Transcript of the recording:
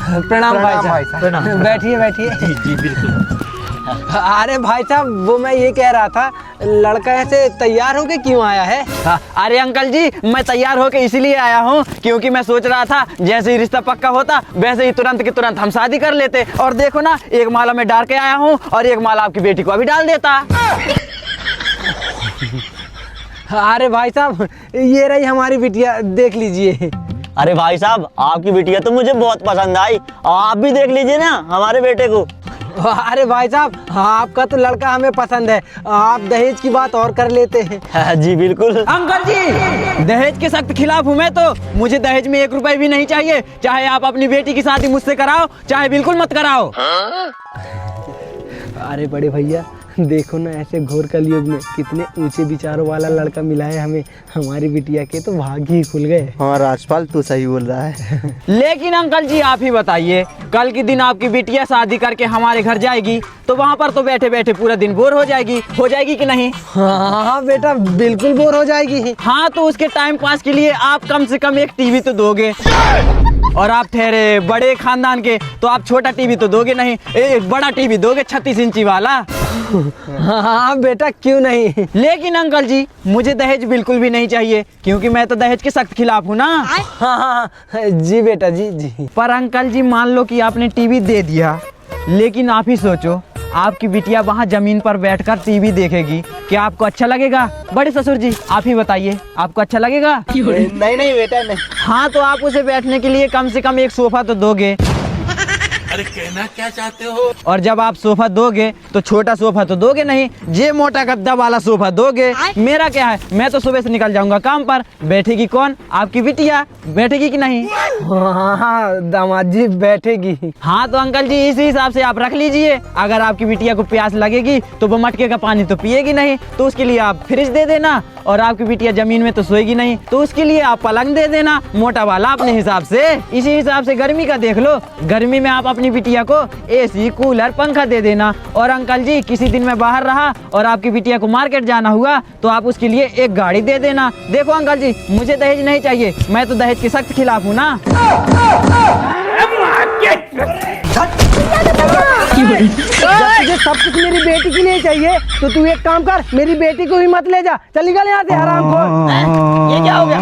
प्रणाम भाई साहब। बैठिए बैठिए। जी जी बिल्कुल। अरे भाई साहब वो मैं ये कह रहा था, लड़का ऐसे तैयार होके क्यों आया है? अरे अंकल जी, मैं तैयार होके इसीलिए आया हूँ क्योंकि मैं सोच रहा था जैसे ही रिश्ता पक्का होता वैसे ही तुरंत के तुरंत हम शादी कर लेते। और देखो ना, एक माला में डाल के आया हूँ और एक माला आपकी बेटी को अभी डाल देता। अरे भाई साहब ये रही हमारी बिटिया, देख लीजिए। अरे भाई साहब, आपकी बिटिया तो मुझे बहुत पसंद आई, आप भी देख लीजिए ना हमारे बेटे को। अरे भाई साहब आपका तो लड़का हमें पसंद है, आप दहेज की बात और कर लेते हैं। जी बिल्कुल। अंकल जी, दहेज के सख्त खिलाफ हूँ मैं तो। मुझे दहेज में 1 रुपए भी नहीं चाहिए, चाहे आप अपनी बेटी की शादी मुझसे कराओ चाहे बिल्कुल मत कराओ। अरे बड़े भैया देखो ना, ऐसे घोर कलयुग में कितने ऊंचे विचारों वाला लड़का मिला है हमें। हमारी बिटिया के तो भाग्य ही खुल गए। हाँ राजपाल तू सही बोल रहा है। लेकिन अंकल जी आप ही बताइए, कल के दिन आपकी बिटिया शादी करके हमारे घर जाएगी तो वहाँ पर तो बैठे बैठे पूरा दिन बोर हो जाएगी कि नहीं? हाँ बेटा बिल्कुल बोर हो जाएगी। हाँ तो उसके टाइम पास के लिए आप कम से कम एक टीवी तो दोगे। और आप ठहरे बड़े खानदान के तो आप छोटा टीवी तो दोगे नहीं, एक बड़ा टीवी दोगे 36 इंची वाला। हाँ बेटा क्यों नहीं। लेकिन अंकल जी मुझे दहेज बिल्कुल भी नहीं चाहिए क्योंकि मैं तो दहेज के सख्त खिलाफ हूँ ना। हाँ जी बेटा जी जी। पर अंकल जी मान लो कि आपने टीवी दे दिया, लेकिन आप ही सोचो आपकी बिटिया वहाँ जमीन पर बैठकर टीवी देखेगी, क्या आपको अच्छा लगेगा? बड़े ससुर जी आप ही बताइए, आपको अच्छा लगेगा? नहीं बेटा नहीं। हाँ तो आप उसे बैठने के लिए कम से कम एक सोफा तो दोगे। अरे कहना क्या चाहते हो? और जब आप सोफा दोगे तो छोटा सोफा तो दोगे नहीं, जे मोटा गद्दा वाला सोफा दोगे। मेरा क्या है, मैं तो सुबह से निकल जाऊंगा काम पर, बैठेगी कौन? आपकी बिटिया बैठेगी कि नहीं? हाँ दामाद जी बैठेगी। हाँ तो अंकल जी इसी हिसाब से आप रख लीजिए। अगर आपकी बिटिया को प्यास लगेगी तो वो मटके का पानी तो पिएगी नहीं, तो उसके लिए आप फ्रिज दे देना। और आपकी बिटिया जमीन में तो सोएगी नहीं तो उसके लिए आप पलंग दे देना मोटा वाला अपने हिसाब से। इसी हिसाब से गर्मी का देख लो, गर्मी में आप अपनी बिटिया को एसी कूलर पंखा दे देना। और अंकल जी किसी दिन मैं बाहर रहा और आपकी बिटिया को मार्केट जाना हुआ तो आप उसके लिए एक गाड़ी दे देना। देखो अंकल जी मुझे दहेज नहीं चाहिए, मैं तो दहेज के सख्त खिलाफ हूँ ना। जब तुझे सब कुछ मेरी बेटी के लिए चाहिए तो तू एक काम कर, मेरी बेटी को भी मत ले जा, चली गल यहाँ से हरामखोर। ये क्या हो गया?